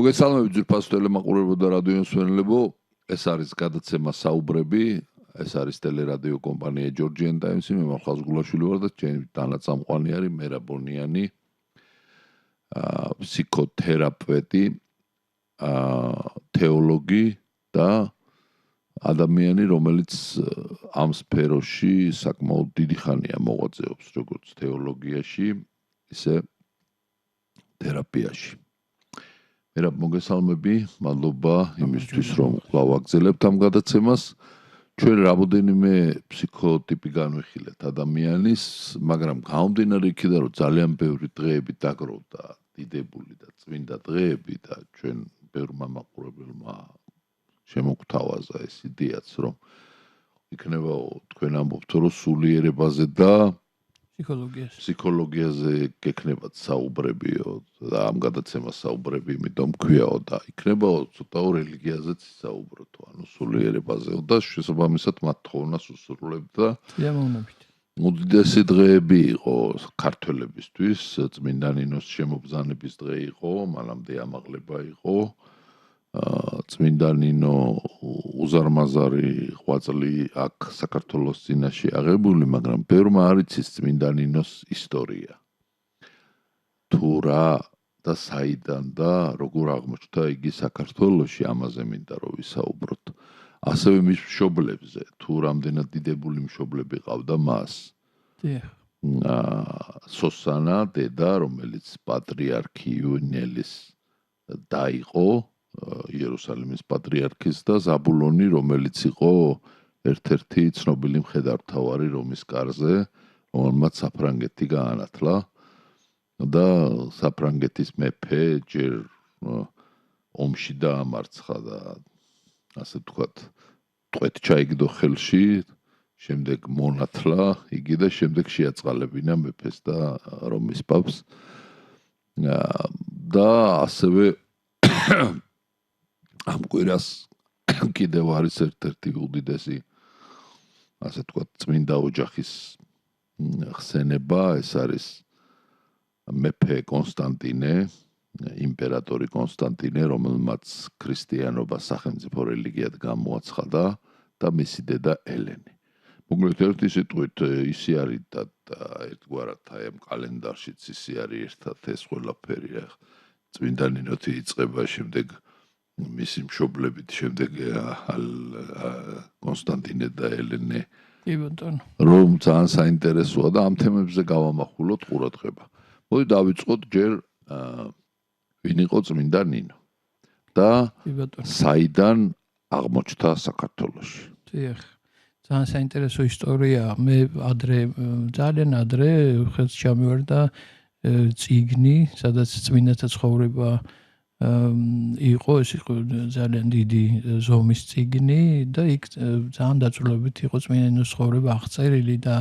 მოგესალმებით ძვირფას ტელემაყურებელო და რადიო მსმენელებო, ეს არის გადაცემა საუბრები, ეს არის ტელერადიო კომპანია Georgian Times-ი, მე მარხალ გულაშვილი ვარ და ჩემი თანაწამყვანი არის მერაბ ბონიანი, ფსიქოთერაპევტი, თეოლოგი და ადამიანი, რომელიც ამ სფეროში საკმაოდ დიდი ხანია მოღვაწეობს, როგორც თეოლოგიაში, ისე თერაპიაში. მერაბ მოგესალმები, მადლობა იმისთვის, რომ გავაგზავნებთ ამ გადაცემას. ჩვენ რამოდენიმე ფსიქოტიპი განვიხილეთ ადამიანის, მაგრამ გამომდინარე იქიდან, რომ ძალიან ბევრი დღეები დაგროვდა, დიდებული და წმინდა დღეები და ჩვენ ბევრმა მაყურებელმა შემოგთავაზა ეს იდეაც, რომ იქნება თქვენ ამბობთ, რომ სულიერებაზე და ფსიქოლოგიაზე გექნებათ საუბრებიო და ამ გადაცემას საუბრები იმიტომ ქვიაო და იქნებაო ცოტა რელიგიაზეც საუბროთ, ანუ სულიერებაზეო და შესაბამისად მათ თხოვნას უსრულებთ და უდიდესი დღეები იყო ქართველებისთვის, წმინდა ნინოს შემობრძანების დღე იყო, მანამდე ამაღლება იყო, წმინდა ნინო უზარმაზარი ღვაწლი აქ საქართველოს წინაშე აღებული, მაგრამ ბევრმა არ იცის წმინდა ნინოს ისტორია. თუ რა და საიდან და როგორ აღმოჩნდა იგი საქართველოში, ამაზე მინდა რომ ვისაუბროთ. ასევე მის მშობლებზე, თუ რამდენად დიდებული მშობლები ყავდა მას. სოსანა დედა, რომელიც პატრიარქი იუნელის და იყო იერუსალიმის პატრიარქის და ზაბულონი, რომელიც იყო ერთ-ერთი ცნობილი მხედართმთავარი რომის კარზე, რომელმაც საფრანგეთი გაანათლა და საფრანგეთის მეფე ჯერ ომში დაამარცხა და ასე ვთქვათ, ტყვეთ ჩაიგდო ხელში, შემდეგ მონათლა იგი და შემდეგ შეაწყალებინა მეფეს და რომის პაპს და ასევე ამ კვირას კიდევ არის ერთ-ერთი უდიდესი, ასე ვთქვათ, წმინდა ოჯახის ხსენება, ეს არის მეფე კონსტანტინე, იმპერატორი კონსტანტინე, რომელმაც ქრისტიანობა სახელმწიფო რელიგიად გამოაცხადა და მისი დედა ელენე. მოკლედ ერთი სიტყვით ისი არის და ერთგვარად აი ამ კალენდარშიც ისი არის ერთად ეს ყველაფერი. წმინდა ნინოთი იწყება, შემდეგ მისი მშობლებით, შემდეგ კონსტანტინე და ელენე. რომ ძალიან საინტერესოა და ამ თემებზე გავამახვილოთ ყურადღება. მოდი დავიწყოთ ჯერ ვინ იყო წმინდა ნინო და საიდან აღმოჩნდა საქართველოში. ძალიან საინტერესო ისტორია. მე ძალიან ადრე ხელს ჩამივარდა წიგნი, სადაც წმინდათა ცხოვრება იყო, ეს იყო ძალიან დიდი ზომის წიგნი და იქ ძალიან დაწვრილებით იყო წმინდა ნინოს ცხოვრება აღწერილი და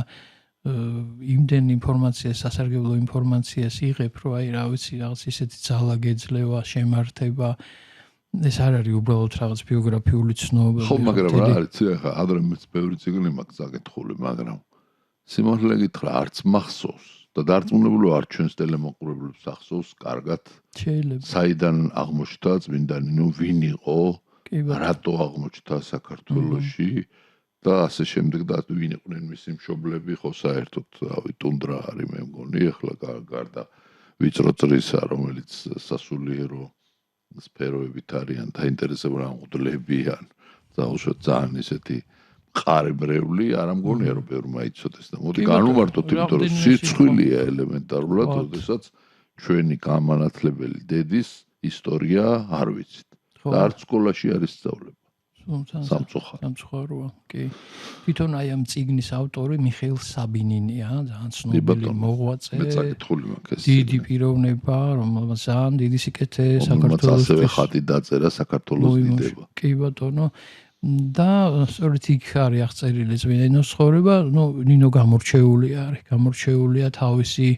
იმდენ ინფორმაციას, სასარგებლო ინფორმაციას იღებ, რომ აი რა ვიცი, რაღაც ისეთი ძალა გეძლევა, შემართება. ეს არ არის უბრალოდ რაღაც ბიოგრაფიული ცნობები. ხო, მაგრამ რა არის, ახლა ადრე მეც ბევრი წიგნი მაქვს წაკითხული, მაგრამ სიმართლე გითხრა, არც მახსოვს და დარწმუნებული ვარ ჩვენს ტელემაყურებლებს ახსოვს კარგად. საიდან აღმოჩნდა წმინდა ნინო, ვინ იყო, რატო აღმოჩნდა საქართველოში და ასე შემდეგ და ვინ იყვნენ მისი მშობლები, ხო საერთოდ, რავი, ტუნდრა არის მე მგონი, ახლა გარდა ვიწრო წრისა, რომელიც სასულიერო სფეროებით არიან დაინტერესებული მღვდლებიან და უშუალოდ ძალიან ისეთი მყარებლი არ ამგონია რომ ბევრმა იცოდეს და მოდი განვმარტოთ, იმიტომ რომ სიცხვილეა ელემენტარულად, როდესაც ჩვენი გამანათლებელი დედის ისტორია არ ვიცით და არც სკოლაში არ ისწავლება. სამწუხაროა, კი. თვითონ აი ამ წიგნის ავტორი მიხეილ საბინინია, ძალიან ცნობილი მოღვაწე. მე წაკითხული მაქვს. დიდი პიროვნება, რომელმაც ძალიან დიდი სიკეთე საქართველოს ასევე ხატი დაწერა საქართველოს დიდება. კი ბატონო. და სწორედ იქ არის აღწერილი წმინდა ნინოს ცხოვრება, ნინო გამორჩეულია თავისი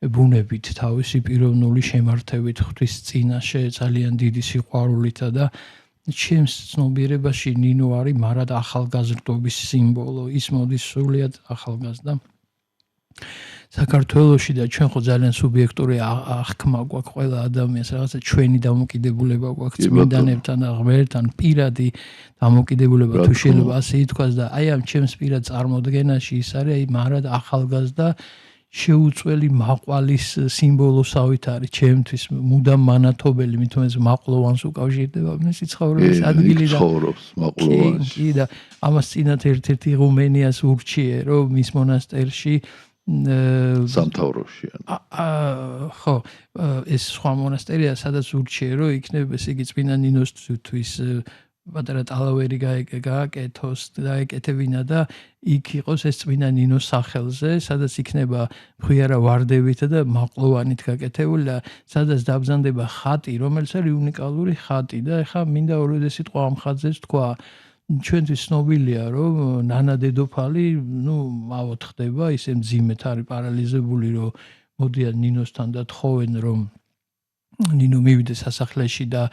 ბუნებით, თავისი პიროვნული შემართებით ღვთის წინაშე, ძალიან დიდი სიყვარულითა და ჩემს ცნობიერებაში ნინო არის მარად ახალგაზრდობის სიმბოლო. ის მოდის სრულიად ახალგაზრდა. საქართველოში და ჩვენ ხო ძალიან სუბიექტური აღქმა გვაქვს ყველა ადამიანს რაღაცა ჩვენი დამოკიდებულება გვაქვს წმინდანებთან და ღმერთთან პირადი დამოკიდებულება თუ შეიძლება ასე ითქვას და აი ამ ჩემს პირად წარმოდგენაში ის არის აი მარად ახალგაზრდა შეუწველი მაყვალის სიმბოლოსავით არის ჩემთვის მუდამ მანათობელი მით უმეტეს მაყლოვანს უკავშირდება მე სიცხოვრების ადგილი და ცხოვრობს მაყლოვანში კი და ამას წინათ ერთ-ერთი იღუმენიას ურჩიე რომ მის მონასტერში სამთავროში ხო ეს სხვა მონასტერია სადაც ურჩიე რომ იქნება ესე იგი წმინდა ნინოსთვის პატარა ტალავერი გააკეთოს და ეკეთებინა და იქ იყოს ეს წმინდა ნინოს სახელზე სადაც იქნება ხვიარა ვარდებით და მაყლოვანით გაკეთებული და სადაც დაბზანდება ხატი რომელიც არის უნიკალური ხატი და ეხლა მინდა ორივე სიტყვა ამ ხატზეც თქვა ჩვენთვის ცნობილია რომ ნანა დედოფალი ავოთ ხდება ისე მძიმედ არის პარალიზებული რომ მოდიან ნინოსთან და თხოვენ რომ ნინო მივიდეს სასახლეში და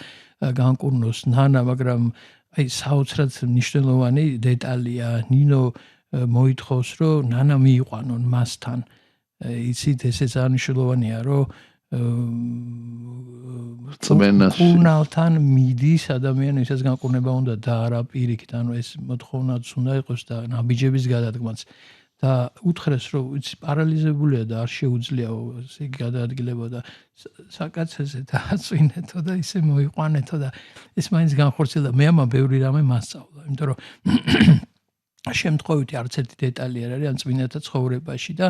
განკურნოს ნანა მაგრამ აი საოცრად მნიშვნელოვანი დეტალია ნინო მოითხოვს რომ ნანა მიიყვანონ მასთან იცით ესეც მნიშვნელოვანია რომ კურნალთან მიდის ადამიანი ვისაც განკურნება უნდა და არა პირიქით ანუ ეს მოთხოვნაც უნდა იყოს და ნაბიჯების გადადგმაც და უთხრეს რომ იცი პარალიზებულია და არ შეუძლიაო ესე გადაადგილება და საკაცზე დააწვინეთო და ისე მოიყვანეთო და ეს მაინც განხორციელდა მე ამა ბევრი რამე მასწავლა იმიტომ რომ შემთხვევითი არც ერთი დეტალი არ არის ამ წმინდათა ცხოვრებაში და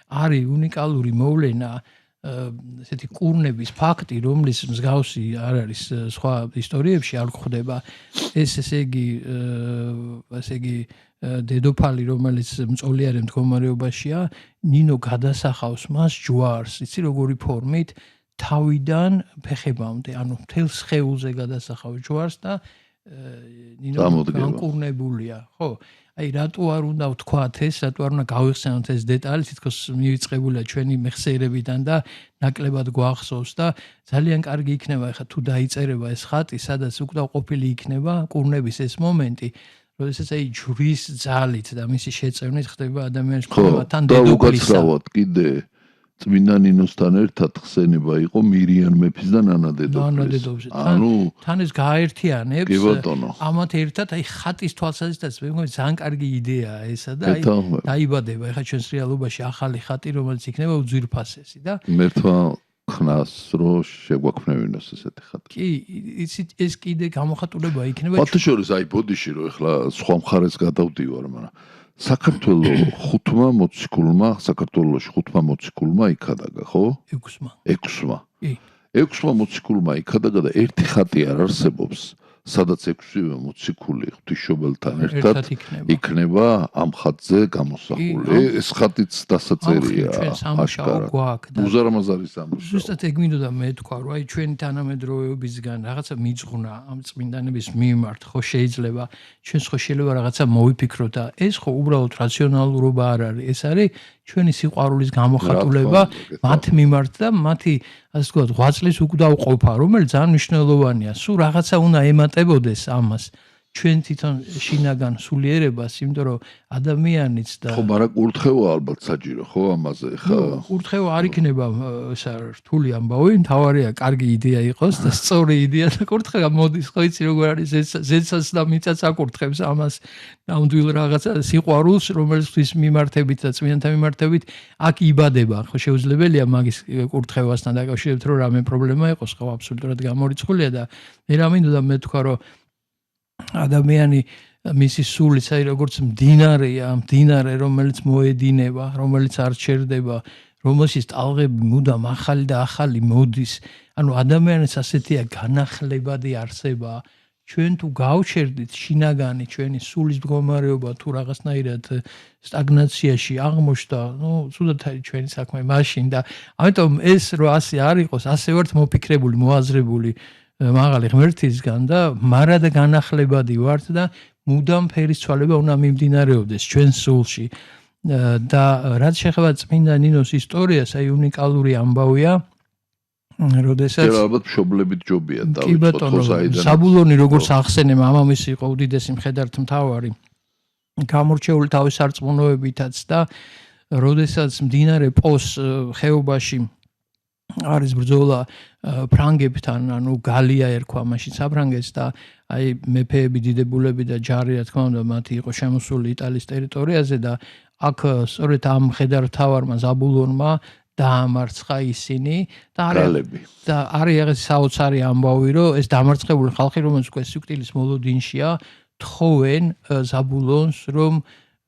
არის უნიკალური მოვლენა ესეთი კურნების ფაქტი რომლის მსგავსი არ არის სხვა ისტორიებში არ გვხვდება ეს ესე იგი დედოფალი რომელიც მწოლიარე მდგომარეობაშია ნინო გადასახავს მას ჯვარს იცი როგორი ფორმით თავიდან ფეხებამდე ანუ მთელ სხეულზე გადასახავს ჯვარს და ნინო განკურნებულია ხო აი რატო არ უნდა ვთქვათ ეს რატო არ უნდა გავიხსენოთ ეს დეტალი თითქოს მივიწყებულია ჩვენი მეხსიერებიდან და ნაკლებად გვახსოვს და ძალიან კარგი იქნება ახლა თუ დაიწერება ეს ხატი სადაც უკდავყოფილი იქნება კურნების ეს მომენტი როდესაც აი ჯვრის ძალით და მისი შეწევნით ხდება ადამიანის კურნებთან დედოფლისა კიდე წმინდა ნინოსთან ერთად ხსენება იყო მირიან მეფის და ნანა დედოფლის. ანუ თან ეს გააერთიანებს ამათ ერთად აი ხატის თვალსაზრისითაც მე მგონი ძალიან კარგი იდეაა ესა და აი დაიბადება ეხლა ჩვენს რეალობაში ახალი ხატი რომელიც იქნება უძვირფასესი და მერთვა ხნას რო შეგვაქმნევინოს ესეთი ხატი. კი, იცით ეს კიდე გამოხატულება იქნება ფათაშორის აი ბოდიში რო ეხლა სხვა მხარეს გადავდივარ მაგრამ საქართველოს საქართველოში 5 მოციქულმა იქადაგა, ხო? 6-მა. კი. 6-მა მოციქულმა იქადაგა და ერთი ხატი არ არსებობს, სადაც 6-ვე მოციქული ღვთისმშობელთან ერთად იქნება ამ ხატზე გამოსახული. ეს ხატიც დასაწერია. უზარმაზარი სამუშაო. ზუსტად ეგ მინდოდა მე თქვა, რომ აი ჩვენი თანამედროვეობისგან რაღაცა მიძღვრნა ამ წმინდანების მიმართ, ხო შეიძლება ჩვენს ხო შეიძლება რაღაცა მოვიფიქროთ და ეს ხო უბრალოდ რაციონალურობა არ არის, ეს არის ჩვენი სიყვარულის გამოხატულება მათ მიმართ და მათი ასე ვთქვათ, ღვაწლის უკდავყოფა, რომელიც ძალიან მნიშვნელოვანია. სულ რაღაცა უნდა ემატებოდეს ამას. ჩვენ თვითონ შინაგან სულიერებას, იმიტომ რომ ადამიანიც და ხო, მაგრამ კურთხევა ალბათ საჭირო, ხო, ამაზე ხა. კურთხევა არ იქნება რთული ამბავი, მთავარია კარგი იდეა იყოს და სწორი იდეა და კურთხევა მოდის, ხო იცი როგორ არის ზეცას და მიწას აკურთხებს ამას ნამდვილ რაღაცა სიყვარულს, რომელიც მიმართებით და წმინდანთა მიმართებით აქ იბადება, ხო შეუძლებელია მაგის კურთხევასთან დაკავშირებით რომ რამე პრობლემა იყოს, ხო აბსოლუტურად გამორიცხულია და მე რა მინდოდა მე თქვა რომ ადამიანი მისი სულიც აი როგორც მდინარეა, მდინარე რომელიც მოედინება, რომელიც არ ჩერდება, რომელშიც ტალღები მუდამ ახალი და ახალი მოდის. ანუ ადამიანის ასეთია განახლებადი არსება. ჩვენ თუ გავჩერდით შინაგანი ჩვენი სულის მდგომარეობა თუ რაღაცნაირად სტაგნაციაში აღმოჩნდა, ცუდად არის ჩვენი საქმე მაშინ და ამიტომ ეს რო ასე არ იყოს, ასე ვართ მოფიქრებული, მოაზრებული მაღალი ღმერთისგან და მარად განახლებადი ვართ და მუდამ ფერის ცვალება უნდა მიმდინარეობდეს ჩვენ სულში და რაც შეეხება წმინდა ნინოს ისტორიას, აი უნიკალური ამბავია, როდესაც ალბათ მშობლებით ჯობია დავიწყოთ ხო საიდან საბულონი როგორც ახსენე მამამისი იყო უდიდესი მხედართმთავარი გამორჩეული თავის სარწმუნოებითაც და როდესაც მდინარე პოს ხეობაში არის ბრძოლა ფრანგებთან, ანუ გალია ერქვა მაშინ საფრანგეთს და აი მეფეები, დიდებულები და ჯარი, რა თქმა უნდა, მათი იყო შემოსული იტალიის ტერიტორიაზე და აქ სწორედ ამ მხედართმთავარმა ზაბულონმა დაამარცხა ისინი და არის ეგეთი საოცარი ამბავი, რომ ეს დამარცხებული ხალხი, რომელიც უკვე სიკვდილის მოლოდინშია, თხოვენ ზაბულონს, რომ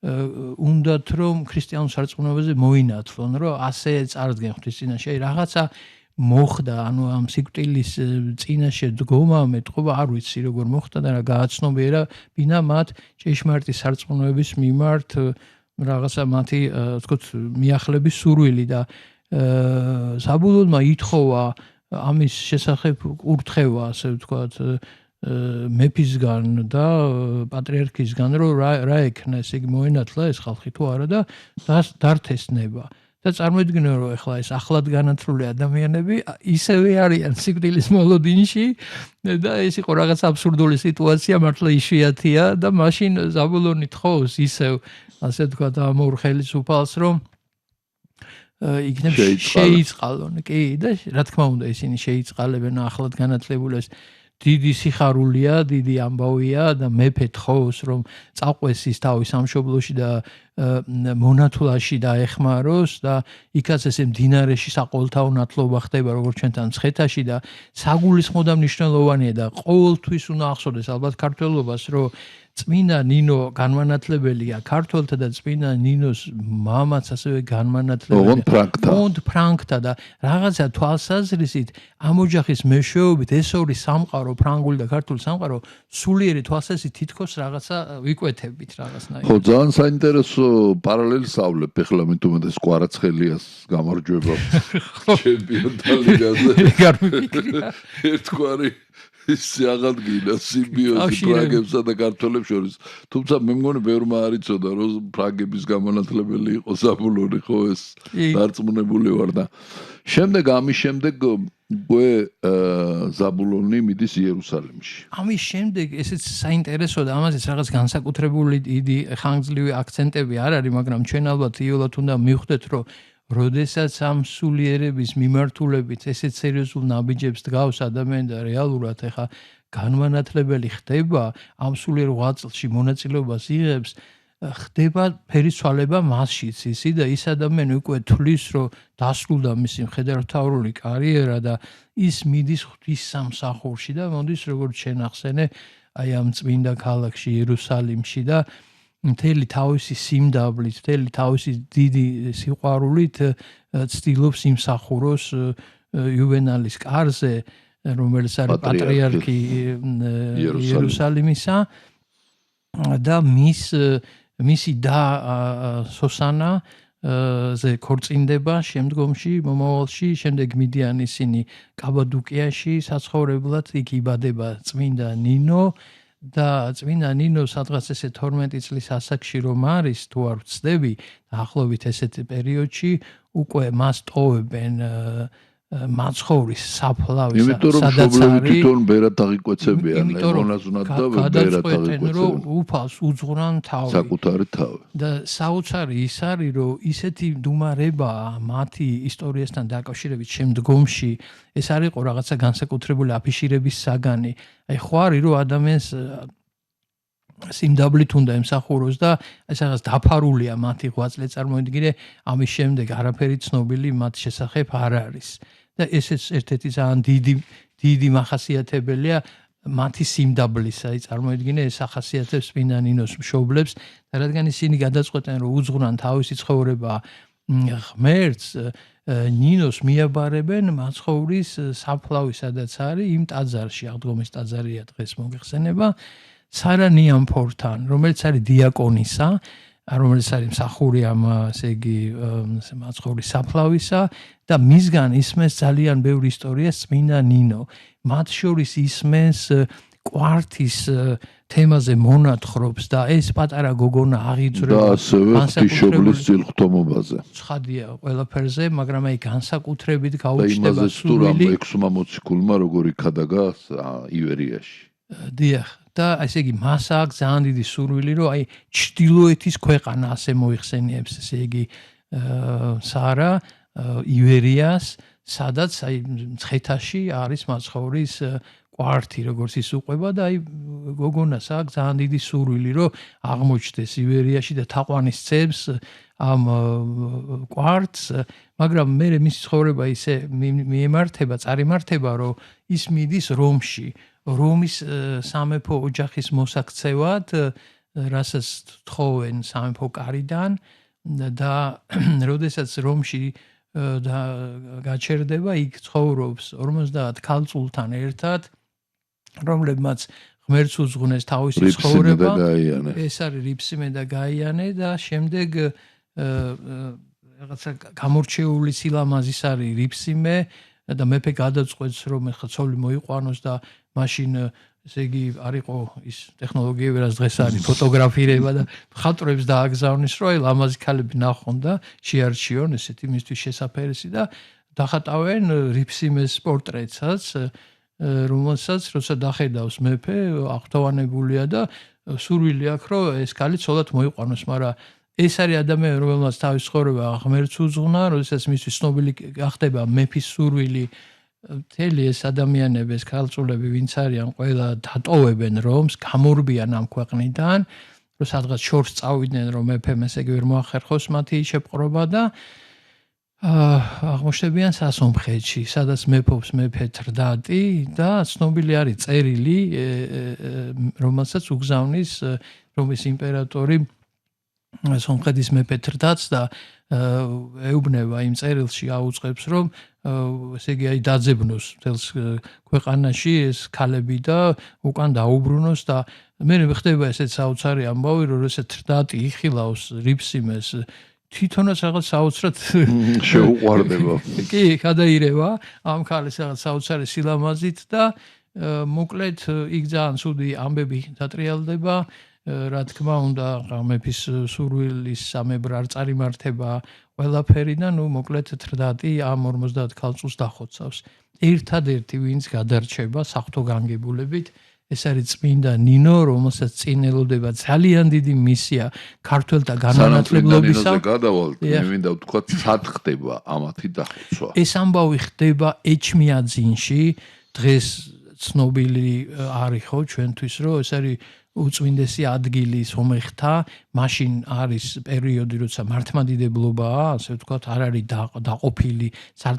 უნდათ რომ ქრისტიანულ სარწმუნოებაზე მოინათლონ, რომ ასე წარდგენ ღვთის წინაშე. რაღაცა მოხდა, ანუ ამ სიკვდილის წინაშე დგომა, მეტყობა არ ვიცი როგორ მოხდა და რა გააცნობიერა ბინა მათ ჭეშმარიტი სარწმუნოების მიმართ რაღაცა მათი თქოთ მიახლების სურვილი და ზაბულონმა ითხოვა ამის შესახებ კურთხევა, ასე ვთქვათ, მეფისგან და პატრიარქისგან, რომ რა ექნა, ესე იგი მოენათლა ეს ხალხი თუ არა და დართესნება. და წარმოიდგინე, რომ ეხლა ეს ახლად განათლული ადამიანები ისევე არიან სიკვდილის მოლოდინში და ეს იყო რაღაც აბსურდული სიტუაცია, მართლა იშვიათია და მაშინ ზაბულონი თხოვს ისევ, ასე ვთქვათ, ამორ ხელისუფალს, რომ იქნებ შეიწყალონ. კი, და რა თქმა უნდა, ისინი შეიწყალებენ ახლად განათლებულებს. დიდი სიხარულია, დიდი ამბავია და მეფე თხოვს, რომ წაყვეს ის თავის სამშობლოში და მონათლაში დაეხმაროს და იქაც ესე მდინარეში საყოველთაო ნათლობა ხდება, როგორც ჩვენთან მცხეთაში და საგულისხმოდან მნიშვნელოვანია და ყოველთვის უნდა ახსოვდეს ალბათ ქართველობას, რომ წმინდა ნინო განმანათლებელია ქართველთა და წმინდა ნინოს მამაც ასევე განმანათლებელია ოღონდ ფრანგთა და რაღაცა თვალსაზრისით ამ ოჯახის მეშვეობით ეს ორი სამყარო, ფრანგული და ქართული სამყარო, სულიერი თვალსაზრისით თითქოს რაღაცა ვიკვეთებით რაღაცნაირად. ხო, ძალიან საინტერესო პარალელსავლებ ეხლა მე თუმეტეს კვარაცხელიას გამარჯვება ჩემპიონთა ლიგაზე. ერთგვარი სიაღადგინა სიმბიოზი ფრანგებსა და ქართველებს შორის. თუმცა მე მგონი ბევრმა არ იცოდა, რომ ფრანგების გამონათლებელი იყო ზაბულონი, ხო ეს დარწმუნებული ვარ და შემდეგ ამის შემდეგ გვე ზაბულონი მიდის იერუსალიმში. ამის შემდეგ ესეც საინტერესოა და ამაზეც რაღაც განსაკუთრებული დიდი ხანგრძლივი აქცენტები არ არის, მაგრამ ჩვენ ალბათ იოლად უნდა მივხვდეთ, რომ როდესაც ამ სულიერების მიმართულებით ესეც სერიოზულ ნაბიჯებს დგავს ადამიანი და რეალურად ეხა განმანათლებელი ხდება, ამ სულიერ ღვაწლში მონაწილეობას იღებს, ხდება ფერისცვალება მასშიც ისი და ის ადამიანი უკვე თვლის, რომ დასრულდა მისი მხედართმთავრული კარიერა და ის მიდის ღვთის სამსახურში და მოდის როგორც შენ ახსენე, აი ამ წმინდა ქალაქში იერუსალიმში და მთელი თავისი სიმდაბლით, მთელი თავისი დიდი სიყვარულით ცდილობს იმსახუროს იუვენალის კარზე, რომელიც არის პატრიარქი იერუსალიმისა და მისი და სოსანა ზე ქორწინდება შემდგომში, მომავალში, შემდეგ მიდიან ისინი კაბადოკიაში საცხოვრებლად, იქ იბადება წმინდა ნინო და წმინდა ნინო სადღაც ესე 12 წლის ასაკში რომ არის, თუ არ ვცდები, ახლობით ესეთ პერიოდში უკვე მას ტოვებენ მაცხოვრის საფლავი, სადაც არის თვითონ ბერად აღიკვეცებიან, მონაზვნად და ბერად აღიკვეცებიან, რომ უფალს უძღვრან თავი, საკუთარი თავი. და საოცარი ის არის, რომ ისეთი მდუმარება მათი ისტორიასთან დაკავშირებით შემდგომში, ეს არ იყო რაღაცა განსაკუთრებული აფიშირების საგანი. აი ხო არის, რომ ადამიანს სიმდაბლით უნდა ემსახუროს და ეს რაღაც დაფარულია მათი ღვაწლი, წარმოიდგინე, ამის შემდეგ არაფერი ცნობილი მათ შესახებ არ არის. და ესეც ერთ-ერთი ძალიან დიდი მახასიათებელია მათი სიმდაბლისა, აი წარმოიდგინე ეს ახასიათებს წმინდა ნინოს მშობლებს და რადგან ისინი გადაწყვეტენ რომ უძღვრან თავისი ცხოვრება ღმერთს, ნინოს მიაბარებენ მაცხოვრის საფლავი, სადაც არის იმ ტაძარში, აღდგომის ტაძარია დღეს მოგეხსენება, სარა ნიამფორთან, რომელიც არის დიაკონისა, რომელიც არის მსახური ამ ესე იგი მაცხოვრის საფლავისა და მისგან ისმენს ძალიან ბევრი ისტორია წმინდა ნინო. მათ შორის ისმენს კვართის თემაზე მონათხრობს და ეს პატარა გოგონა აღიძვრება და ასევე ღვთისმშობლის წილღთომობაზე. ცხადია ყველაფერზე, მაგრამ აი განსაკუთრებით გაუჩნდება სურვილი 6 მოციქულმა როგორი ქადაგა ივერიაში. დიახ. და ესე იგი მას აქვს ძალიან დიდი სურვილი, რომ აი ჩრდილოეთის ქვეყანა ასე მოიხსენიებს, ესე იგი სარა ივერიას, სადაც აი მცხეთაში არის მაცხოვრის კვართი, როგორც ის უყვება და აი გოგონას აქვს ძალიან დიდი სურვილი, რომ აღმოჩნდეს ივერიაში და თაყვანის წებს ამ კვართს, მაგრამ მე მისი ცხოვრება ისე მიემართება, წარიმართება, რომ ის მიდის რომში, რომის სამეფო ოჯახის მოსაქცევად, რასაც თხოვენ სამეფო კარიდან და როდესაც რომში და გაჩერდება, იქ ცხოვრობს 50 ქალწულთან ერთად, რომლებმაც ღმერთს უძღვნეს თავისი ცხოვრება. ეს არის რიფსიმე და გაიანე და შემდეგ რაღაცა გამორჩეული სილამაზის არის რიფსიმე და მეფე გადაწყვეტს, რომ ეხლა ცოლი მოიყვანოს და მაშინ ესე იგი არ იყო ის ტექნოლოგიები, რაც დღეს არის, ფოტოგრაფირება და მხატვრებს დააგზავნის, რომ აი ლამაზი ქალები ნახონ და შეარჩიონ ესეთი მისთვის შესაფერისი და დახატავენ რიფსიმეს პორტრეტსაც, რომელსაც როცა დახედავს მეფე, აღთავანებულია და სურვილი აქვს, რომ ეს ქალი ცოლად მოიყვანოს, მაგრამ ეს არის ადამიანი, რომელმაც თავის ცხოვრება ღმერთს უძღვნა, როდესაც მისთვის ცნობილი გახდება მეფის სურვილი, მთელი ეს ადამიანები, ეს ქალწულები, ვინც არიან, ყველა დატოვებენ რომს, გამორბიან ამ ქვეყნიდან, რომ სადღაც შორს წავიდნენ, რომ მეფემ ესე იგი ვერ მოახერხოს მათი შეპყრობა და აღმოჩნდებიან სასომხეთში, სადაც მეფობს მეფე თრდატი და ცნობილი არის წერილი, რომელსაც უგზავნის რომის იმპერატორი სომხეთის მეფე თრდატს და ეუბნება იმ წერილში, აუწყებს, რომ ესე იგი აი დაძებნოს მთელს ქვეყანაში ეს ქალები და უკან დაუბრუნოს და მე ხდება ესეც საოცარი ამბავი, რომ ესე თრდატი იხილავს რიფსიმეს თვითონაც რაღაც საოცრად შეუყვარდება. კი, გადაირევა ამ ქალის რაღაც საოცარი სილამაზით და მოკლედ იქ ძალიან ცუდი ამბები დატრიალდება, რა თქმა უნდა, მეფის სურვილის სამებრ არ წარიმართება ყველაფერი და ნუ მოკლედ თრდატი ამ 50 ქალწულს დახოცავს. ერთადერთი ვინც გადარჩება საღვთო განგებულებით, ეს არის წმინდა ნინო, რომელსაც წინ ელოდება ძალიან დიდი მისია ქართველთა განანათლებლობისა. გადავალთ, მე მინდა ვთქვათ, სად ხდება ამათი დახოცვა. ეს ამბავი ხდება ეჩმიაძინში, დღეს ცნობილი არის ხო ჩვენთვის, რომ ეს არის უწმინდესი ადგილი სომეხთა, მაშინ არის პერიოდი, როცა მართლმადიდებლობაა, ასე ვთქვათ, არ არის დაყოფილი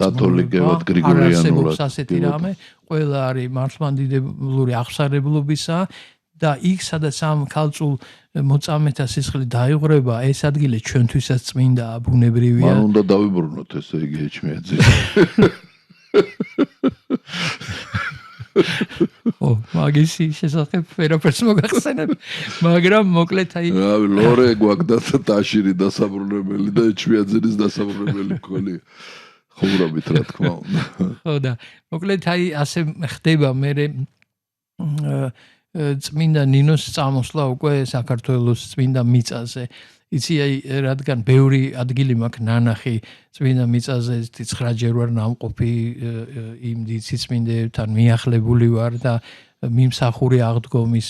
კათოლიკებად გრიგორიანულად. ასეთი რამე, ყველა არის მართლმადიდებლური აღსარებლობისა და იქ, სადაც ამ ქალწულ მოწამეთა სისხლი დაიღვრება, ეს ადგილი ჩვენთვისაც წმინდაა, ბუნებრივია. მან უნდა დავიბრუნოთ ესე იგი ეჩმიაძინში. მაგის შესახებ ვერაფერს მოგახსენებ, მაგრამ მოკლედ აი ლორე გვაქვს და ტაშირი დასაბრუნებელი და ეჩმიაძინის დასაბრუნებელი მქონია. ხურობით რა თქმა უნდა. ხო და მოკლედ აი ასე ხდება მე წმინდა ნინოს წამოსვლა უკვე საქართველოს წმინდა მიწაზე. იცი აი რადგან ბევრი ადგილი მაქვს ნანახი წმინდა მიწაზე 9-ჯერ ვარ ნამყოფი იმ დიციწმინდებთან მიახლებული ვარ და მიმსახური აღდგომის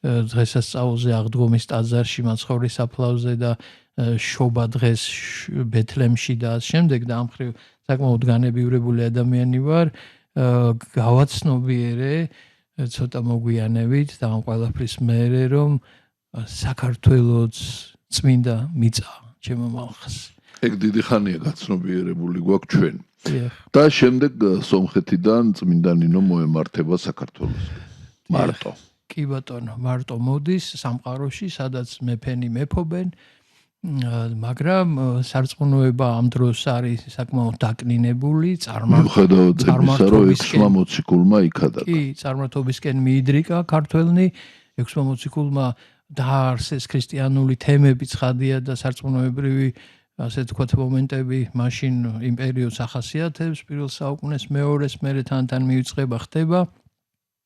დღესასწაულზე აღდგომის ტაძარში მაცხოვრის საფლავზე და შობა დღეს ბეთლემში და შემდეგ და ამ ხრივ საკმაოდ განებივრებული ადამიანი ვარ გავაცნობიერე ცოტა მოგვიანებით და ამ ყველაფრის მერე რომ საქართველოს წმინდა მიწა ჩემო მალხას. ეგ დიდი ხანია გაცნობიერებული გვაქვს ჩვენ. და შემდეგ სომხეთიდან წმინდა ნინო მოემართება საქართველოს. მარტო. კი ბატონო, მარტო მოდის სამყაროში, სადაც მეფენი მეფობენ, მაგრამ სარწმუნოება ამ დროს არის საკმაოდ დაკნინებული, წარმართობისა, რომ 6 მოციქულმა იქადაგა. კი, წარმართობისკენ მიიდრიკა ქართველნი, 6 მოციქულმა დაარსეს ქრისტიანული თემები ცხადია და სარწმუნოებრივი ასე თქვათ მომენტები მაშინ იმ პერიოდს ახასიათებს პირველ საუკუნეს მეორეს მერე თან მივიწყება ხდება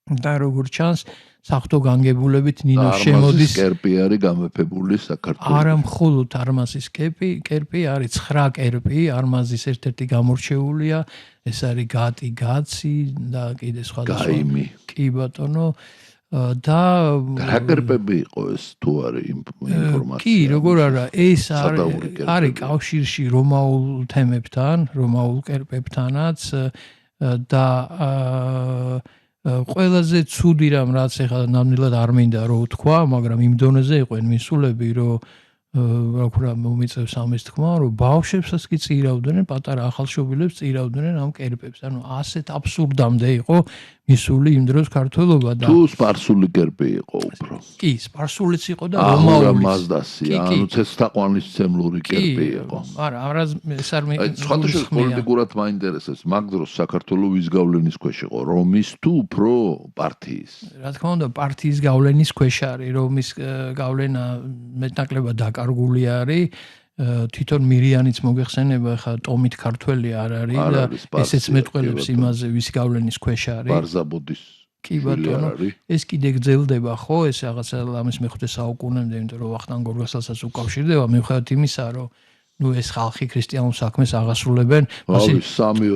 და როგორც ჩანს საღვთო განგებულებით ნინო შემოდის კერპი არის გამეფებული საქართველოს არა მხოლოდ არმაზის კერპი არის 9 კერპი არმაზის ერთ-ერთი გამორჩეულია ეს არის გატი გაცი და კიდე სხვა გაიმი კი ბატონო და რა კერპები იყო ეს თუ არის ინფორმაცია? კი, როგორ არა, ეს არის კავშირში რომაულ თემებთან, რომაულ კერპებთანაც და ყველაზე ცუდი რამ რაც ეხლა ნამდვილად არ მინდა რომ ვთქვა, მაგრამ იმ დონეზე იყვნენ მისულები, რომ რა ქვია მომიწევს ამის თქმა, რომ ბავშვებსაც კი წირავდნენ, პატარა ახალშობილებს წირავდნენ ამ კერპებს. ანუ ასეთ აბსურდამდე იყო მისული იმ დროს ქართველობა და თუ სპარსული კერპი იყო უფრო. კი, სპარსულიც იყო და რომაულიც. მაზდასი, ანუ ცეცხლთაყვანისმცემლური კერპი იყო. არა, ეს არ მე სხვადასხვა პოლიტიკურად მაინტერესებს, მაგ დროს საქართველოს ვის გავლენის ქვეშ იყო, რომის თუ უფრო პარტიის? რა თქმა უნდა, პარტიის გავლენის ქვეშ არის, რომის გავლენა მეტნაკლებად დაკარგული არის. თვითონ მირიანიც მოგეხსენება, ხა ტომით ქართველი არ არის და ესეც მეტყველებს იმაზე, ვის გავლენის ქვეშ არის. ბარზაბოდის კი ბატონო, ეს კიდე გრძელდება ხო, ეს რაღაცა ლამის მეხუთე საუკუნემდე, იმიტომ რომ ვახტანგ გორგასალსაც უკავშირდება, მიუხედავად იმისა, რომ ეს ხალხი ქრისტიანულ საქმეს აღასრულებენ, მასე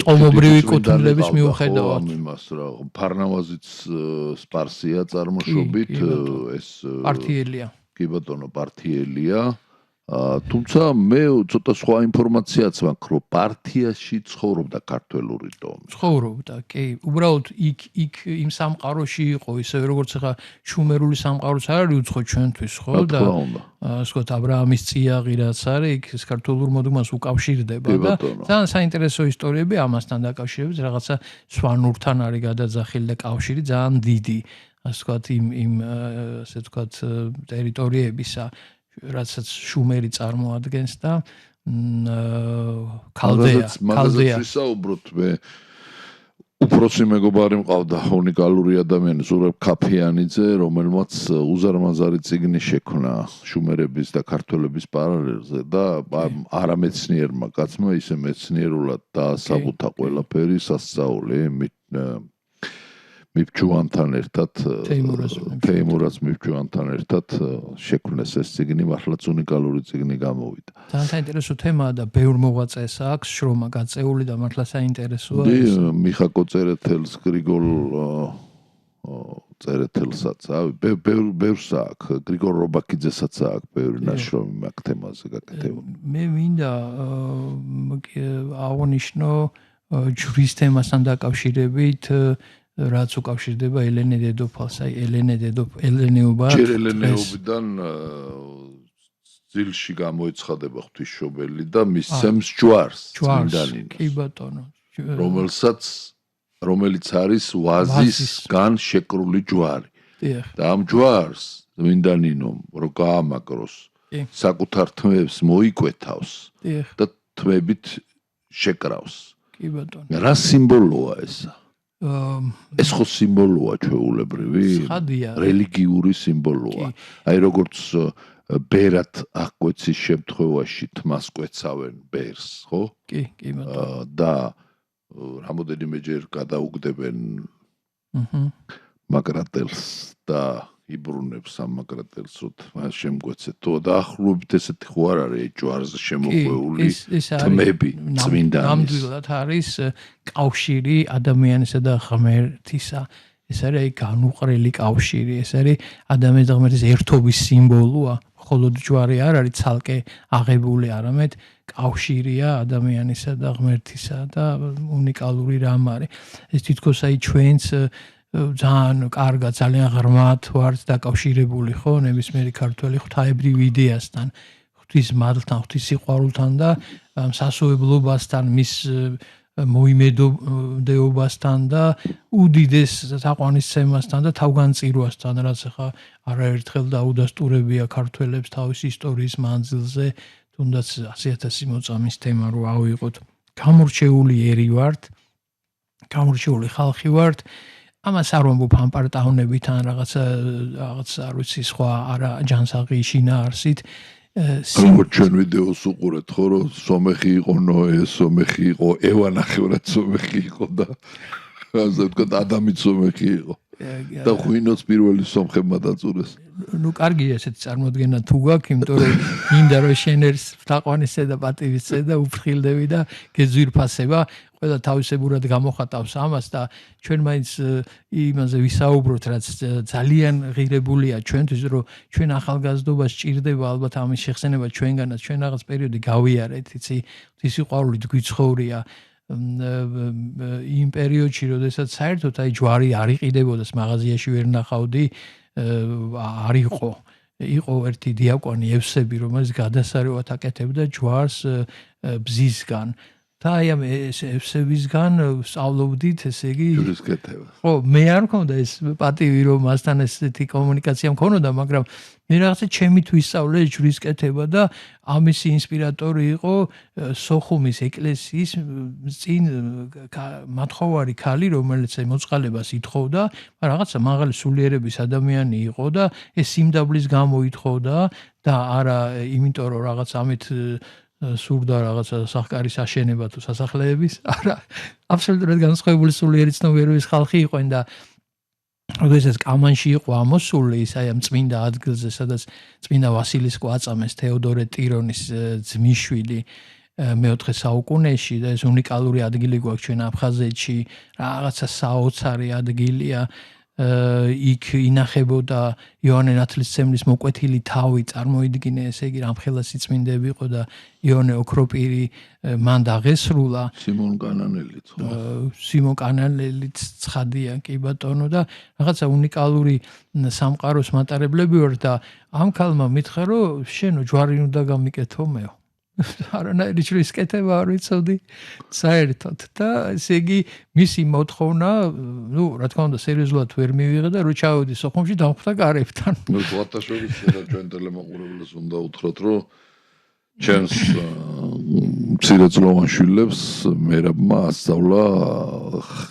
ყოველობრივი კუთვნილების მიუხედავად. იმას რა, ფარნავაზიც სპარსია წარმოშობით, ეს პარტიელია. კი ბატონო, პარტიელია. თუმცა მე ცოტა სხვა ინფორმაციაც მაქვს, რომ პარტიაში ცხოვრობდა ქართველური ტომი. ცხოვრობდა, კი. უბრალოდ იქ იმ სამყაროში იყო, ისე როგორც ახლა შუმერული სამყაროც არ არის უცხო ჩვენთვის, ხო? და ასე ვთქვათ, აბრაამის წიაღი რაც არის, იქ ეს ქართულ მოდუმას უკავშირდება და ძალიან საინტერესო ისტორიები ამასთან დაკავშირებით, რაღაცა სვანურთან არის გადაძახილი და კავშირი ძალიან დიდი, ასე ვთქვათ, იმ ასე ვთქვათ, ტერიტორიებისა რასაც შუმერი წარმოადგენს და ქალდეა. ვისაუბროთ მე უფროსი მეგობარი მყავდა უნიკალური ადამიანი ზურაბ ქაფიანიძე, რომელმაც უზარმაზარი წიგნი შექმნა შუმერების და ქართველების პარალელზე და არამეცნიერმა კაცმა ისე მეცნიერულად დაასაბუთა ყველაფერი სასწაული მიფჩუანთან ერთად თეიმურაზ მიფჩუანთან ერთად შექმნეს ეს წიგნი, მართლაც უნიკალური წიგნი გამოვიდა. ძალიან საინტერესო თემაა და ბევრ მოღვაწეს აქვს შრომა გაწეული და მართლა საინტერესოა ეს. მიხაკო წერეთელს, გრიგოლ წერეთელსაც, ბევრს აქვს, გრიგოლ რობაქიძესაც აქვს ბევრი ნაშრომი მაგ თემაზე გაკეთებული. მე მინდა აღნიშნო ჯვრის თემასთან დაკავშირებით რაც უკავშირდება ელენე დედოფალს, აი ელენეობა. ჯერ ელენეობიდან ძილში გამოეცხადება ღვთისმშობელი და მისცემს ჯვარს წმინდანინოს. კი ბატონო. რომელიც არის ვაზისგან შეკრული ჯვარი. და ამ ჯვარს წმინდანინომ რო გაამაგროს, საკუთარ თმებს მოიკვეთავს და თმებით შეკრავს. კი ბატონო. რა სიმბოლოა ესა? ეს ხო სიმბოლოა ჩვეულებრივი, რელიგიური სიმბოლოა. აი როგორც ბერად აღკვეცის შემთხვევაში თმას კვეცავენ ბერს, ხო? კი, ბატონო. და რამოდენიმეჯერ გადაუგდებენ მაგრატელს და იბრუნებს ამ მაგრატელს, რომ შემგვეცეთ. თუ დაახლოებით ესეთი ხო არ არის ჯვარზე შემოხვეული თმები წმინდანის. ნამდვილად არის კავშირი ადამიანისა და ღმერთისა. ეს არის განუყრელი კავშირი, ეს არის ადამიანის და ღმერთის ერთობის სიმბოლოა. მხოლოდ ჯვარი არ არის ცალკე აღებული, არამედ კავშირია ადამიანისა და ღმერთისა და უნიკალური რამ არის. ეს თითქოს აი ჩვენს ძალიან კარგად, ძალიან ღრმად ვართ დაკავშირებული, ხო, ნებისმიერი ქართველი ღვთაებრივ იდეასთან, ღვთის მადლთან, ღვთის სიყვარულთან და სასუეებლობასთან, მის მოიმედოდებასთან და უდიდეს თაყვანისცემასთან და თავგანწირვასთან, რაც ახლა არაერთხელ დაუდასტურებია ქართველებს თავის ისტორიის მანძილზე, თუნდაც 100,000 მოწამის თემა რო ავიღოთ. გამორჩეული ერი ვართ, გამორჩეული ხალხი ვართ. ამას არ ვამბობ ამ პარტაუნებით ან რაღაცა არ ვიცი სხვა არა ჯანსაღი შინაარსით. როგორც ჩვენ ვიდეოს უყურეთ ხო, რომ სომეხი იყო ნოე, სომეხი იყო ევა ნახევრად სომეხი იყო და ასე ვთქვათ ადამით სომეხი იყო. და ღვინოც პირველი სომხებმა დაწურეს. ნუ კარგია ესეთი წარმოდგენა თუ გაქვს, იმიტომ რომ მინდა რომ შენ ერთ თაყვანისე და პატივისე და უფრთხილდები და გეძვირფასება, ყველა თავისებურად გამოხატავს ამას და ჩვენ მაინც იმაზე ვისაუბროთ, რაც ძალიან ღირებულია ჩვენთვის, რომ ჩვენ ახალგაზრდობა სჭირდება ალბათ ამის შეხსენება ჩვენგანაც, ჩვენ რაღაც პერიოდი გავიარეთ, იცი, სიყვარულით გვიცხოვრია იმ პერიოდში, როდესაც საერთოდ აი ჯვარი არ იყიდებოდეს, მაღაზიაში ვერ ნახავდი, არ იყო ერთი დიაკვანი ევსები, რომელიც გადასარევად აკეთებდა ჯვარს ბზისგან და აი ამ ევსებისგან სწავლობდით, ესე იგი ჯვრის კეთება. ხო, მე არ მქონდა ეს პატივი, რომ მასთან ესეთი კომუნიკაცია მქონოდა, მაგრამ მე რაღაცა ჩემით ვისწავლე ჯვრის კეთება და ამის ინსპირატორი იყო სოხუმის ეკლესიის წინ მათხოვარი ქალი, რომელიც მოწყალებას ითხოვდა, მაგრამ რაღაცა მაღალი სულიერების ადამიანი იყო და ეს სიმდაბლის გამო ითხოვდა და არა იმიტომ რომ რაღაც ამით სურდა რაღაცა სახკარის აშენება თუ სასახლეების, არა, აბსოლუტურად განსხვავებული სულიერი ცნობიერების ხალხი იყვენ და როდესაც კამანში იყო ამოსული ის აი ამ წმინდა ადგილზე, სადაც წმინდა ვასილისკო აწამეს თეოდორე ტირონის ძმისშვილი მეოთხე საუკუნეში და ეს უნიკალური ადგილი გვაქვს ჩვენ აფხაზეთში, რაღაცა საოცარი ადგილია, იქ ინახებოდა იოანე ნათლისმცემლის მოკვეთილი თავი, წარმოიდგინე, ესე იგი რამხელა სიწმინდები იყო და იოანე ოქროპირი მან დაღესრულა. სიმონ კანანელიც ხო? სიმონ კანანელიც ცხადია, კი ბატონო და რაღაცა უნიკალური სამყაროს მატარებლები ვარ და ამ ქალმა მითხრა, რომ შენო ჯვარი უნდა გამიკეთო მეო. არანაირი ჯვრის კეთება არ ვიცოდი საერთოდ და ესე იგი მისი მოთხოვნა, ნუ რა თქმა უნდა სერიოზულად ვერ მივიღე და რო ჩავედი სოხუმში დამხვდა კარებთან. ნუ ვატაშორის და ჩვენ ტელემოყურებელს უნდა უთხრათ, რომ ჩემს მცირეწლოვან შვილებს მერაბმა ასწავლა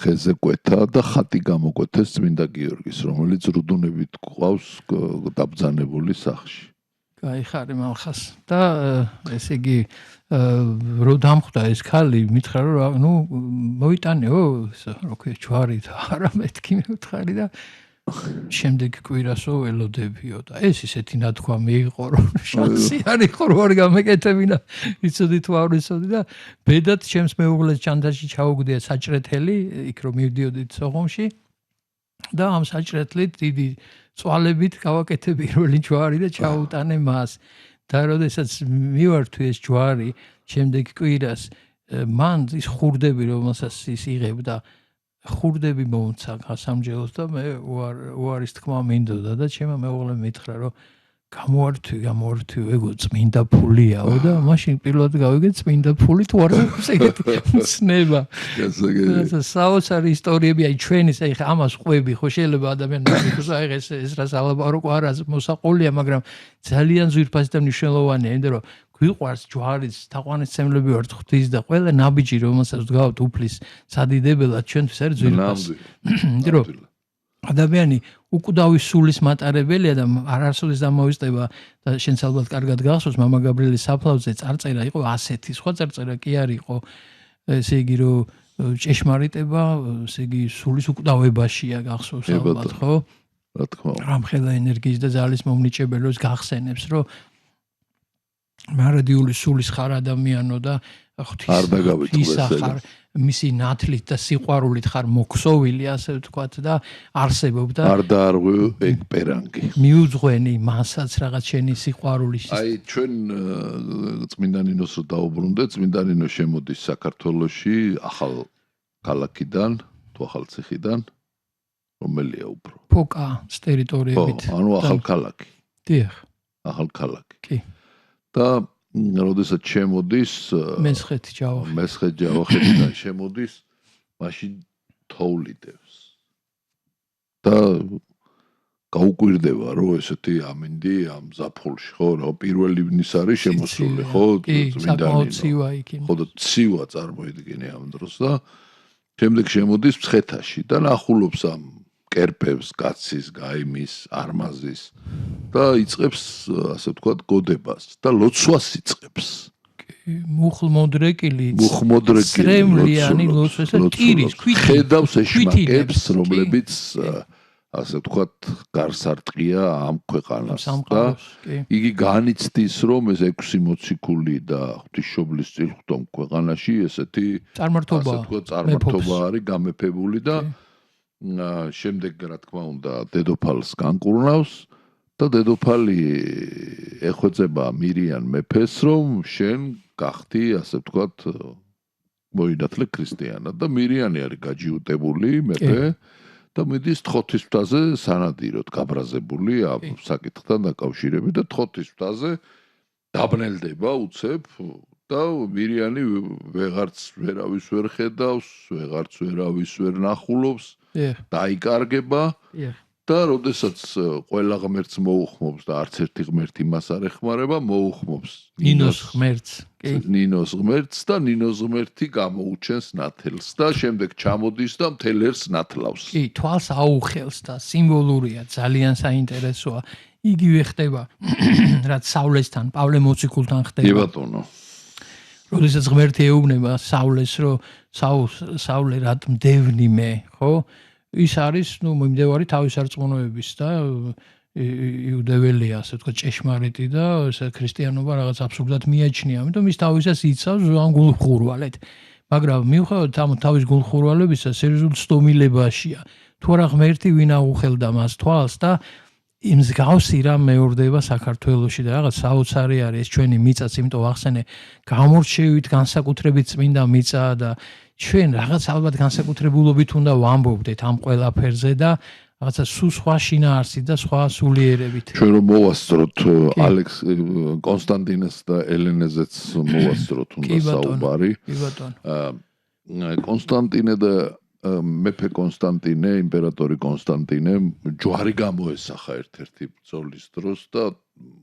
ხეზე კვეთა და ხატი გამოკვეთეს წმინდა გიორგის, რომელიც რუდუნებით გვყავს დაბრძანებული სახლში. გაიხარე მალხას და ესე იგი რო დამხვდა ეს ქალი მითხრა რომ ნუ მოიტანეო როქე ჯვარი და არა მეთქი მევთხარი და შემდეგ კვირასო ველოდებიო და ეს ისეთი ნათქვამი იყო რომ შანსი არ იყო რომ არ გამეკეთებინა ვიცოდი თუ არ ვიცოდი და ბედად ჩემს მეუღლეს ჩანთაში ჩაუგდია საჭრეთელი იქ რომ მივდიოდით სოხუმში და ამ საჭრეთლით დიდი წვალებით გავაკეთე პირველი ჯვარი და ჩაუტანე მას და როდესაც მივართვი ეს ჯვარი შემდეგ კვირას მან ის ხურდები რომელსაც ის იღებდა ხურდები მოუნცა გასამჯელოს და მე უარის თქმა მინდოდა და ჩემმა მეუღლემ მითხრა რომ გამოვართვი ეგო წმინდა ფულიაო და მაშინ პირველად გავიგე წმინდა ფული თუ არა ეგეთი ცნება ეს საოცარი ისტორიები აი ჩვენის აი ამას ყვები ხო შეიძლება ადამიანები ხო აი ეს რა სალაპარო ყარა მოსაყოლია მაგრამ ძალიან ძვირფასი და მნიშვნელოვანია იმიტომ რომ გვიყვარს ჯვარის თაყვანისმცემლები ვართ ღვთის და ყველა ნაბიჯი რომელსაც ვდგავთ უფლის სადიდებელად ჩვენთვის არის ძვირფასი იმიტომ რომ ადამიანი უკვდავის სულის მატარებელია და არ არსოდეს დამოვიწყება და შენც ალბათ კარგად გახსოვს მამა გაბრიელის საფლავზე წარწერა იყო ასეთი სხვა წარწერა კი არ იყო ესე იგი რომ ჭეშმარიტება ესე იგი სულის უკვდავებაშია გახსოვს ალბათ ხო რა თქმა უნდა რამხელა ენერგიის და ძალის მომნიჭებელს გახსენებს რომ მარადიული სულის ხარ ადამიანო და ღვთის მისი ნათლით და სიყვარულით ხარ მოქსოვილი ასე ვთქვათ და არსებობ და არ დაარღვე ეგ პერანგი მიუძღვენი მასაც რაღაც შენი სიყვარულის აი ჩვენ წმინდა ნინოს რო დაუბრუნდეთ წმინდა ნინო შემოდის საქართველოში ახალ ქალაქიდან თუ ახალ ციხიდან რომელია უფრო ფოკას ტერიტორიებით ხო ანუ ახალ ქალაქი დიახ ახალ ქალაქი კი და როდესაც შემოდის მესხეთი ჯავახეთიდან შემოდის მაშინ თოვლიდებს და გაუკვირდება რომ ესეთი ამინდი ამ ზაფხულში ხო რა პირველი ნის არის შემოსული ხო წმინდანი ხო და ცივა წარმოიდგინე ამ დროს და შემდეგ შემოდის მცხეთაში და ნახულობს ამ კერპებს, კაცის, გაიმის, არმაზის და იწყებს ასე ვთქვათ გოდებას და ლოცვას იწყებს. მუხლმოდრეკილი სრემლიანი ლოცვასა ტირის ქვით ხედავს ეშმაკებს, რომლებიც ასე ვთქვათ, გარსარტყია ამ ქვეყანას და იგი განიცდის, რომ ეს 6 მოციქული და ღვთისმშობლის წილხვდომ ქვეყანაში ესეთი წარმართობა არის გამეფებული და შემდეგ რა თქმა უნდა დედოფალს განკურნავს და დედოფალი ეხვეწება მირიან მეფეს, რომ შენ გახდი, ასე ვთქვათ, მოინათლე ქრისტიანად და მირიანი არის გაჯიუტებული მეფე და მიდის თხოთისმთაზე სანადიროდ გაბრაზებული ამ საკითხთან დაკავშირებით და თხოთისმთაზე დაბნელდება უცებ და მირიანი ვეღარც ვერ ხედავს, ვეღარც ვერავის ვერ ნახულობს, დაიკარგება და როდესაც ყველა ღმერთს მოუხმობს და არც ერთი ღმერთი მას არ ეხმარება, მოუხმობს ნინოს ღმერთს და ნინოს ღმერთი გამოუჩენს ნათელს და შემდეგ ჩამოდის და მთელ ერს ნათლავს. კი, თვალს აუხელს და სიმბოლურია, ძალიან საინტერესოა. იგივე ხდება, რაც სავლესთან, პავლე მოციქულთან ხდება. კი ბატონო. როდესაც ღმერთი ეუბნება სავლეს, რომ სავლე რატომ დევნი მე, ხო? ის არის, მიმდევარი თავის არწმუნოების და იუდეველია, ასე ვთქვათ, ჭეშმარიტი და ქრისტიანობა რაღაც აბსურდად მიაჩნია, ამიტომ ის თავისას იცავს ამ გულხურვალეთ. მაგრამ მიუხედავად ამ თავის გულხურვალებისა, სერიოზულ ცდომილებაშია. თუ არა ღმერთი ვინ აუხელდა მას თვალს და იმ მსგავსი რამ მეორდება საქართველოში და რაღაც საოცარი არის ეს ჩვენი მიწაც, იმიტომ ახსენე გამორჩევით განსაკუთრებით წმინდა მიწაა და ჩვენ რაღაც ალბათ განსაკუთრებულობით უნდა ვამბობდეთ ამ ყველაფერზე და რაღაცა სხვა შინაარსით და სხვა სულიერებით. ჩვენ რომ მოვასწროთ ალექს კონსტანტინეს და ელენეზეც მოვასწროთ უნდა საუბარი. კი ბატონო. კონსტანტინე და მეფე კონსტანტინე, იმპერატორი კონსტანტინე ჯვარი გამოესახა ერთ-ერთი ბრძოლის დროს და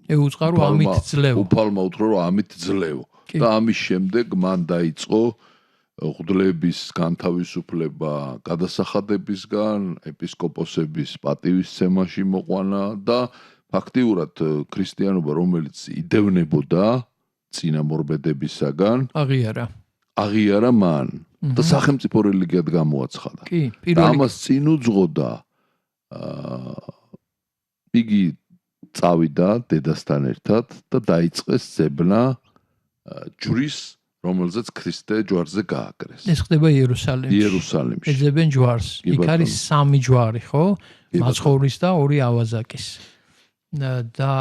ეუწყარო ამით ძლევ. უფალმა უთხრა რომ ამით ძლევ. და ამის შემდეგ მან დაიწყო ღვთლების განთავისუფლება გადასახადებისგან, ეპისკოპოსების პატივისცემაში მოყვანა და ფაქტიურად ქრისტიანობა, რომელიც იდევნებოდა წინამორბედებისაგან, აღიარა მან და სახელმწიფო რელიგიად გამოაცხადა. და ამას წინ უძღოდა იგი წავიდა დედასთან ერთად და დაიწყეს ძებნა ჯვრის, რომელზეც ქრისტე ჯვარზე გააკრეს. ეს ხდება იერუსალიმში. ეძებენ ჯვარს. იქ არის 3 ჯვარი, ხო? მაცხოვრის და 2 ავაზაკის. და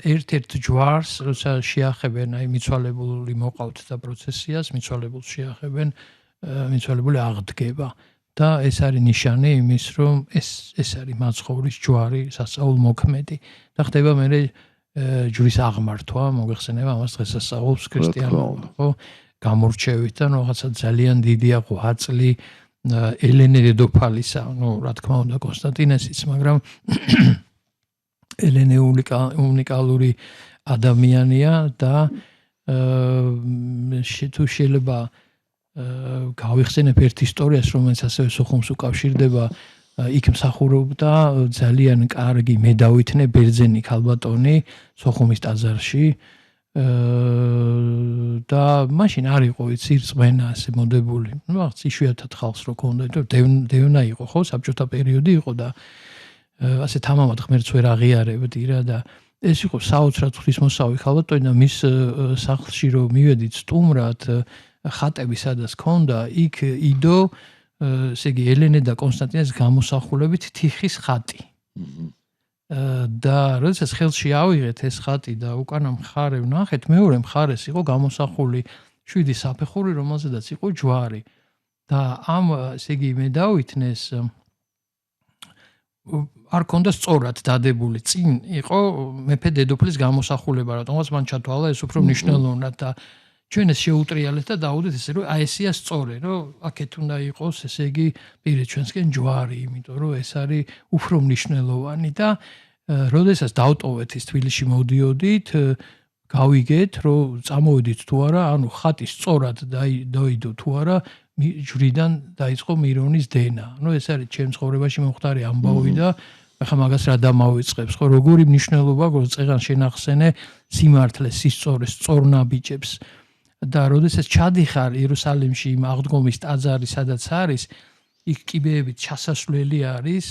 ერთ-ერთ ჯვარს, როცა შეახებენ, აი მიცვალებული მოყავთ და პროცესიას, მიცვალებულს შეახებენ, მიცვალებული აღდგება. და ეს არის ნიშანი იმის, რომ ეს არის მაცხოვრის ჯვარი, სასწაულ მოქმედი. და ხდება მე ჯვრის აღმართვა, მოგეხსენება ამას დღესასწაულს ქრისტიანობა, ხო? გამორჩევით და რაღაცა ძალიან დიდია ღვაწლი ელენე დედოფალისა, რა თქმა უნდა კონსტანტინესის, მაგრამ ელენე უნიკალური ადამიანია და თუ შეიძლება გავიხსენებ ერთ ისტორიას, რომელიც ასევე სოხუმს უკავშირდება, იქ მსახურობდა ძალიან კარგი მედავითნე ბერძენი ქალბატონი სოხუმის ტაძარში და მაშინ არ იყო იცი რწმენა ასე მოდებული. რაღაც იშვიათად ხალხს რო ქონდა, დევნა იყო, ხო, საბჭოთა პერიოდი იყო და ასე თამამად ღმერთს ვერ აღიარებდი რა და ეს იყო საოცრად ღვთისმოსავი ქალბატონი და მის სახლში რომ მივედით სტუმრად ხატები სადაც ქონდა, იქ იდო ესე იგი ელენე და კონსტანტინეს გამოსახულებით თიხის ხატი. და როდესაც ხელში ავიღეთ ეს ხატი და უკანა მხარე ვნახეთ, მეორე მხარეს იყო გამოსახული 7 საფეხური, რომელზედაც იყო ჯვარი. და ამ ესე იგი მე დავითნეს არ ქონდა სწორად დადებული, წინ იყო მეფე დედოფლის გამოსახულება, რატომაც მან ჩათვალა ეს უფრო მნიშვნელოვნად და ჩვენ ეს შეუტრიალეთ და დაუდეთ ესე რომ აი ესია სწორი, რომ აქეთ უნდა იყოს ესე იგი პირე ჩვენსკენ ჯვარი, იმიტომ რომ ეს არის უფრო მნიშვნელოვანი და როდესაც დავტოვეთ ის თბილისში მოდიოდით, გავიგეთ, რომ წამოვედით თუ არა, ანუ ხატი სწორად დაიდო თუ არა, ჯვრიდან დაიწყო მირონის დენა. ნუ ეს არის ჩემ ცხოვრებაში მომხდარი ამბავი და ახლა მაგას რა დამავიწყებს, ხო, როგორი მნიშვნელობა აქვს წეღან შენახსენე სიმართლე, სისწორეს, სწორნაბიჯებს. და როდესაც ჩადიხარ იერუსალიმში იმ აღდგომის ტაძარი, სადაც არის, იქ კიბეებით ჩასასვლელი არის,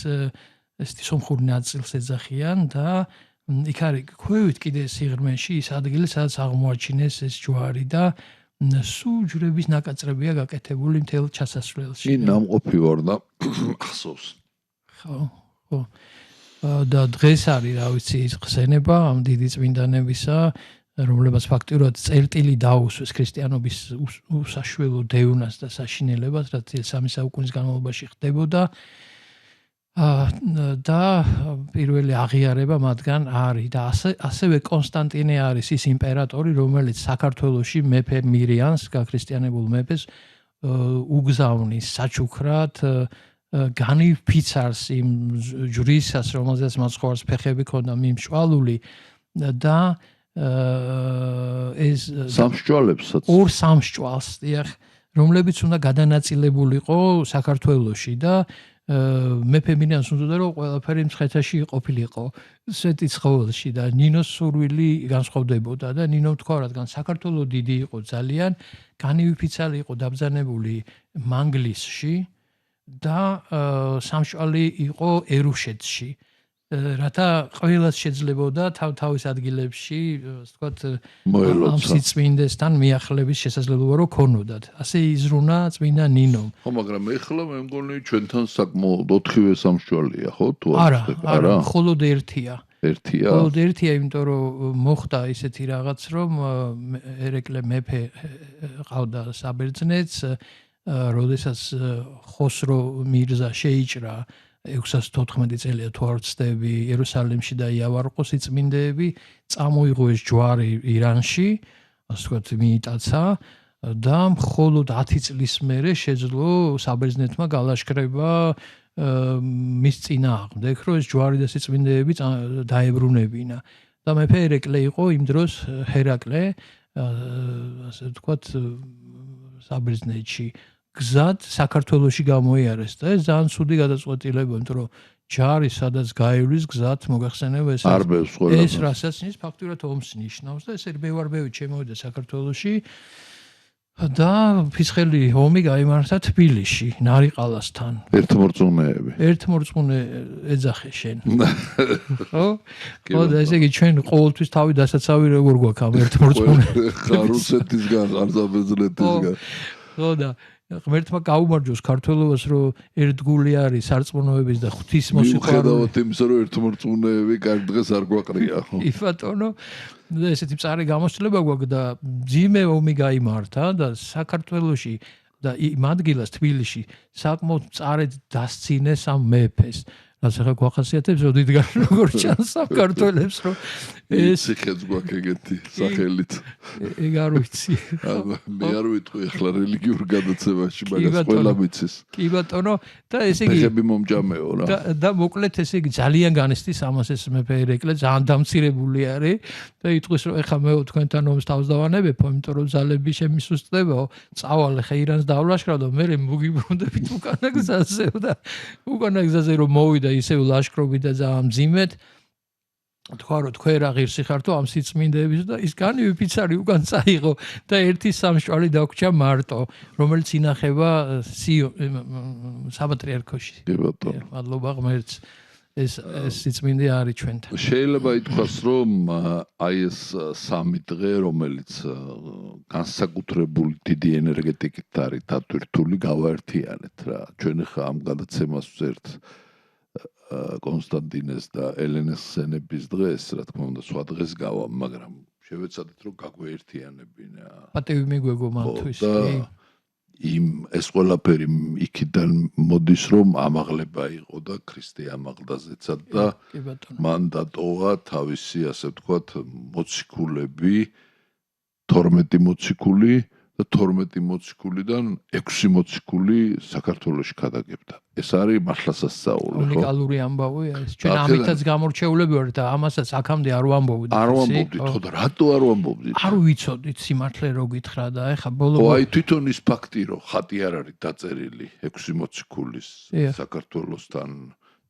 ესეთი სომხური ნაწილს ეძახიან და იქ არის ქვევით კიდე სიღრმეში ის ადგილი, სადაც აღმოაჩინეს ეს ჯვარი და სულ ჯვრების ნაკაწრებია გაკეთებული მთელ ჩასასვლელში. კი, ნამყოფი ვარ და ახსოვს. ხო. და დღეს არის, რა ვიცი, ის ხსენება ამ დიდი წმინდანებისა, რომლებაც ფაქტიურად წერტილი დაუსვეს ქრისტიანობის უსაშველო დევნას და საშინელებას, რაც 3 საუკუნის განმავლობაში ხდებოდა. და პირველი აღიარება მათგან არის და ასევე კონსტანტინე არის ის იმპერატორი, რომელიც საქართველოში მეფე მირიანს, გაქრისტიანებულ მეფეს უგზავნის საჩუქრად განიფიცარს იმ ჯვრისას, რომელზეც მაცხოვარს ფეხები ქონდა მიმშვალული და ეს სამშვალებსაც ორ სამშვალს, რომლებიც უნდა გადანაწილებულიყო საქართველოში და მეფე მირიანს უნდა რომ ყველაფერი მცხეთაში ყოფილიყო სვეტი ცხოველში და ნინოს სურვილი განსხვავდებოდა და ნინომ თქვა რადგან საქართველო დიდი იყო ძალიან განივიფიცალი იყო დაბრძანებული მანგლისში და სამშვალი იყო ერუშეთში რათა ყველას შეძლებოდა თავის ადგილებში ასე ვთქვათ ამ სიწმინდესთან მიახლების შესაძლებლობა რო ქონოდათ ასე იზრუნა წმინდა ნინომ ხო მაგრამ ეხლა მე მგონი ჩვენთან საკმაოდ 4-ვე სამშვალია ხო თუ არა მხოლოდ ერთია მხოლოდ ერთია იმიტომ რომ მოხდა ისეთი რაღაც რომ ერეკლე მეფე ყავდა საბერძნეთს როდესაც ხოსრო მირზა შეიჭრა 614 წელია თუ არ ვცდები იერუსალიმში და იავარყო სიწმინდეები წამოიღო ეს ჯვარი ირანში ასე ვთქვათ მიიტაცა და მხოლოდ 10 წლის მერე შეძლო საბერძნეთმა გალაშქრება მის წინააღმდეგ რომ ეს ჯვარი და სიწმინდეები დაებრუნებინა და მეფე ერეკლე იყო იმ დროს ჰერაკლე ასე ვთქვათ საბერძნეთში გზად საქართველოში გამოიარეს და ეს ძალიან ცუდი გადაწყვეტილება, იმიტომ რომ ჯარი სადაც გაივლის გზად მოგახსენებთ ეს რასაც ნიშნავს ფაქტურად ომს ნიშნავს და ეს მევარბევი შემოვიდა საქართველოში და ფიცხელი ომი გაიმართა თბილისში, ნარიყალასთან. ერთმორწმუნე ეძახე შენ. ხო? ხო და ესე იგი ჩვენ ყოველთვის თავი დასაცავი როგორ გვაქვს ამ ერთმორწმუნე. რუსეთისგან, საბერძნეთისგან. ხო და ღმერთმა გაუმარჯოს ქართველობას რომ ერთგული არის სარწმუნოების და ღვთის მოსიყვარული. მიუხედავად იმისა რომ ერთმორწმუნეები კარგ დღეს არ გვაყრია ხო? კი ბატონო. და ესეთი მწარე გამოცდილება გვაქვს და ძიმე ომი გაიმართა და საქართველოში და იმ ადგილას თბილისში საკმაოდ მწარედ დასცინეს ამ მეფეს. რაც ახლა გვახასიათებს რომ დიდგან როგორ ჩანს საქართველოს რომ ეს ხეც გვაქვს ეგეთი სახელით. ეგ არ ვიცი. მე არ ვიტყვი ახლა რელიგიურ გადაცემაში, მაგას ყველა მიცის. კი ბატონო და ესე იგი ფეხები მომჭამეო რა. და მოკლედ ესე იგი ძალიან განესტის ამას ეს მეფე ერეკლე ძალიან დამცირებული არის და იტყვის რომ ეხლა მე თქვენთან ომს თავს დავანებებო, იმიტომ რომ ძალები შემისუსტდებაო, წავალ ხე ირანს დავლაშქრავ და მე მოგიბრუნდებით უკანა გზაზე და უკანა გზაზე რომ მოვიდა ისევ ლაშქრობი და ძალიან მძიმედ თქვა რომ თქვენ რა ღირსი ხართო ამ სიწმინდეების და ის განივიფიცარი უკან წაიღო და ერთი სამშვალი დაგვრჩა მარტო რომელიც ინახება საპატრიარქოში. კი ბატონო. მადლობა ღმერთს ეს სიწმინდე არის ჩვენთან. შეიძლება ითქვას რომ აი ეს სამი დღე რომელიც განსაკუთრებული დიდი ენერგეტიკით არის დატვირთული გავაერთიანეთ რა. ჩვენ ხა ამ გადაცემას ვწერთ კონსტანტინეს და ელენეს სენების დღეს, რა თქმა უნდა, სხვა დღეს გავა, მაგრამ შევეცადეთ რომ გაგვეერთიანებინა. პატივი მიგვეგო მათთვის. ეს ყველაფერი იქიდან მოდის რომ ამაღლება იყო და ქრისტე ამაღლდაზეცად და მან დატოვა თავისი ასე ვთქვათ მოციქულები 12 მოციქული და 12 მოციქულიდან 6 მოციქული საქართველოში გადაგებდა. ეს არის მართლა სასწაული, ხო? უნიკალური ამბავია ეს. ჩვენ ამითაც გამორჩეულები ვართ და ამასაც აქამდე არ ვამბობდით. არ ვამბობდით, ხო და რატო არ ვამბობდით? არ ვიცოდით სიმართლე რო გითხრა და ეხა ბოლო ხო, აი თვითონ ის ფაქტი რომ ხატი არ არის დაწერილი 6 მოციქულის საქართველოსთან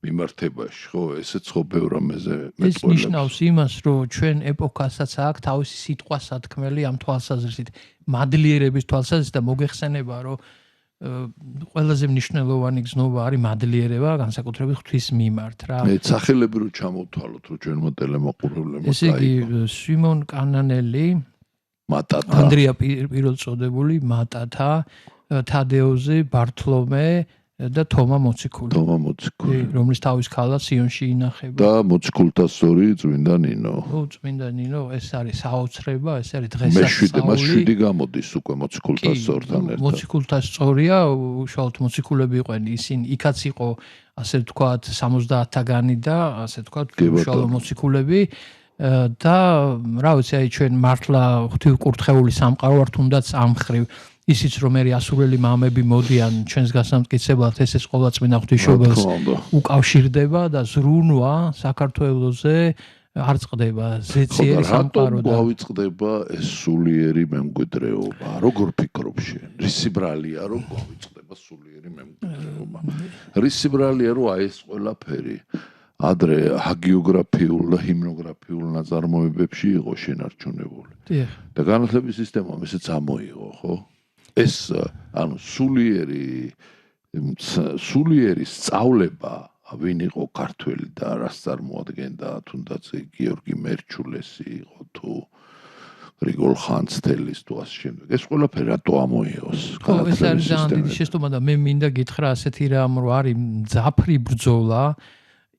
მიმართებაში, ხო, ესეც ხო ბევრ ამაზე მეტყველებს. ეს ნიშნავს იმას, რომ ჩვენ ეპოქასაც აქვს თავისი სიტყვა სათქმელი ამ თვალსაზრისით, მადლიერების თვალსაზრისით და მოგეხსენება, რომ ყველაზე მნიშვნელოვანი გზნობა არის მადლიერება, განსაკუთრებით ღვთის მიმართ რა. მე სახელები რო ჩამოვთვალოთ, რომ ჩვენმა ტელემოყურებლებმა ესე იგი სიმონ კანანელი, მატათა, ანდრია პირველწოდებული, მატათა, თადეოზი, ბართლომე და თომა მოციქული. რომლის თავის ქალა სიონში ინახება. და მოციქულთა სწორი წმინდა ნინო. წმინდა ნინო, ეს არის საოცრება, ეს არის დღესასწაული. მე 7 გამოდის უკვე მოციქულთა სწორთან ერთად. მოციქულთა სწორია, უშუალოდ მოციქულები იყვნენ, ისინი იქაც იყო, ასე ვთქვათ, 70-თაგანი და ასე ვთქვათ, უშუალოდ მოციქულები. და რა ვიცი, აი ჩვენ მართლა ღვთივკურთხეული სამყარო ვართ, თუნდაც ამ ხრივ ისიც რომ ერი ასურელი მამები მოდიან ჩვენს გასამტკიცებლად ეს ყოვლადწმინდა ღვთისმშობელს უკავშირდება და ზრუნვა საქართველოზე არ წყდება ზეციერი სამყარო და გვავიწყდება ეს სულიერი მემკვიდრეობა როგორ ფიქრობ შენ რისი ბრალია რომ გვავიწყდება სულიერი მემკვიდრეობა რისი ბრალია რომ აი ეს ყველაფერი ადრე ჰაგიოგრაფიულ და ჰიმნოგრაფიულ ნაწარმოებებში იყო შენარჩუნებული და განათლების სისტემამ ესეც ამოიღო ხო ეს ანუ სულიერი სწავლება ვინ იყო ქართველი და რას წარმოადგენდა თუნდაც გიორგი მერჩულესი იყო თუ გრიგოლ ხანძთელის თუ ასე შემდეგ ეს ყველაფერი რატო ამოიღოს ხო ეს არის ძალიან დიდი შეცდომა და მე მინდა გითხრა ასეთი რამ რომ არის მძაფრი ბრძოლა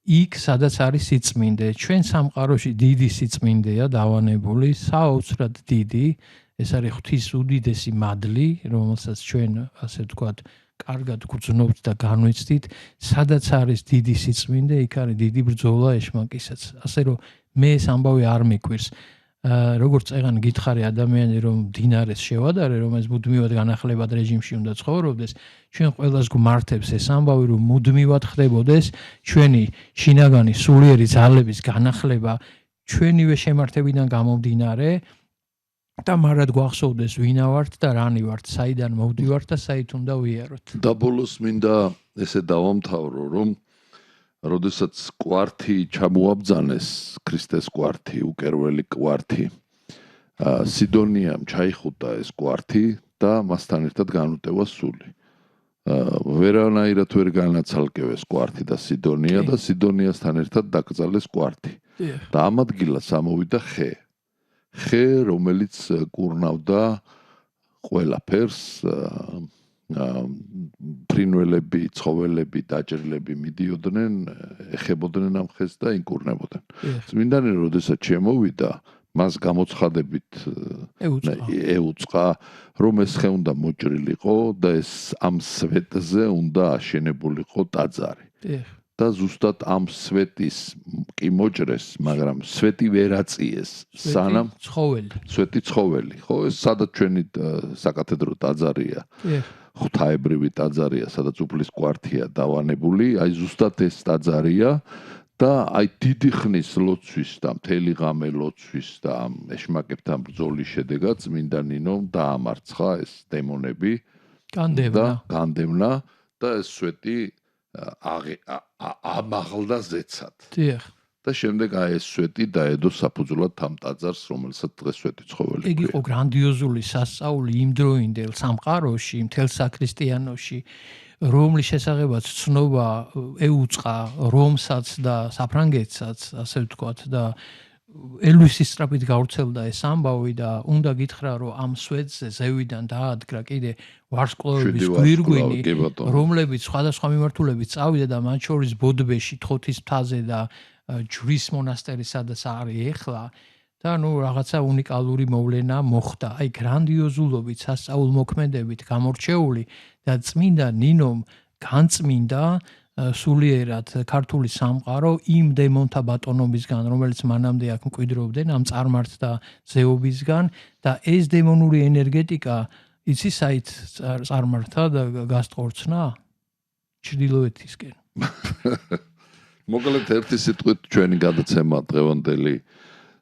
იქ სადაც არის სიწმინდე ჩვენ სამყაროში დიდი სიწმინდეა დავანებული საოცრად დიდი ეს არის ღვთის უდიდესი მადლი, რომელსაც ჩვენ ასე ვთქვათ, კარგად გვგრძნობთ და განვიცდით, სადაც არის დიდი სიწმინდე, იქ არის დიდი ბრძოლა ეშმაკისაც. ასე რომ მე ეს ამბავი არ მიკვირს. როგორც წეგან გითხარი ადამიანი რომ დინარეს შევადარე, რომ ეს მუდმივად განახლებად რეჟიმში უნდა ცხოვრობდეს, ჩვენ ყველას გვმართებს ეს ამბავი რომ მუდმივად ხდებოდეს ჩვენი შინაგანი სულიერი ძალების განახლება ჩვენივე შემართებიდან გამომდინარე და მარად გვახსოვდეს ვინა ვართ და რანი ვართ, საიდან მოვდივართ და საით უნდა ვიაროთ. და ბოლოს მინდა ესე დავამთავრო, რომ როდესაც კვართი ჩამოაბძანეს, ქრისტეს კვართი, უკერველი კვართი, სიდონიამ ჩაიხუტა ეს კვართი და მასთან ერთად განუტევა სული. ვერანაირად ვერ განაცალკევეს კვართი და სიდონია და სიდონიასთან ერთად დაკრძალეს კვართი. და ამ ადგილას ამოვიდა ხე. ხე, რომელიც კურნავდა ყველაფერს, ფრინველები, ცხოველები, დაჭერილები მიდიოდნენ, ეხებოდნენ ამ ხეს და ინკურნებოდნენ. წმინდანი როდესაც შემოვიდა, მას გამოცხადებით ეუწყა, რომ ეს ხე უნდა მოჭრილიყო და ეს ამ სვეტზე უნდა აშენებულიყო ტაძარი. და ზუსტად ამ სვეტის კი მოჭრეს, მაგრამ სვეტი ვერ აწიეს, სანამ სვეტი ცხოველი, ხო, ეს სადაც ჩვენი საკათედრო ტაძარია. ღვთაებრივი ტაძარია, სადაც უფლის კვართია დავანებული, აი ზუსტად ეს ტაძარია და აი დიდი ხნის ლოცვის და მთელი ღამე ლოცვის და ამ ეშმაკებთან ბრძოლის შედეგად წმინდა ნინომ დაამარცხა ეს დემონები, განდევნა და ეს სვეტი ამაღლდა ზეცად. და შემდეგ აი ეს სვეტი დაედო საფუძვლად ამ ტაძარს, რომელსაც დღეს სვეტი ცხოველი ქვია. ეგ იყო გრანდიოზული სასწაული იმდროინდელ სამყაროში, მთელ საქრისტიანოში, რომლის შესახებაც ცნობა ეუწყა რომსაც და საფრანგეთსაც, ასე ვთქვათ და ელვისის სწრაფით გავრცელდა ეს ამბავი და უნდა გითხრა რომ ამ სვეტზე ზევიდან დაადგრა კიდე ვარსკვლავების გვირგვინი რომლებიც სხვადასხვა მიმართულებით წავიდა და მათ შორის ბოდბეში თოთის მთაზე და ჯვრის მონასტერი სადაც არის ეხლა და ნუ რაღაცა უნიკალური მოვლენა მოხდა აი გრანდიოზულობით სასწაულმოქმედებით გამორჩეული და წმინდა ნინომ განწმინდა სულიერად ქართული სამყარო იმ დემონთა ბატონობისგან, რომელიც მანამდე აქ მკვიდრობდნენ, ამ წარმართთა ზეობისგან და ეს დემონური ენერგეტიკა იცი საით წარმართა და გასტყორცნა? ჩრდილოეთისკენ. მოკლედ ერთი სიტყვით ჩვენი გადაცემა დღევანდელი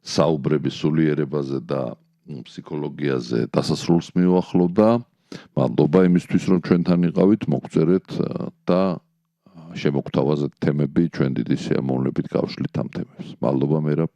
საუბრების სულიერებაზე და ფსიქოლოგიაზე დასასრულს მიუახლოვდა. მადლობა იმისთვის, რომ ჩვენთან იყავით, მოგწერეთ და შემოგთავაზეთ თემები, ჩვენ დიდი სიამოვნებით გავშლით ამ თემებს. მადლობა მერაბ.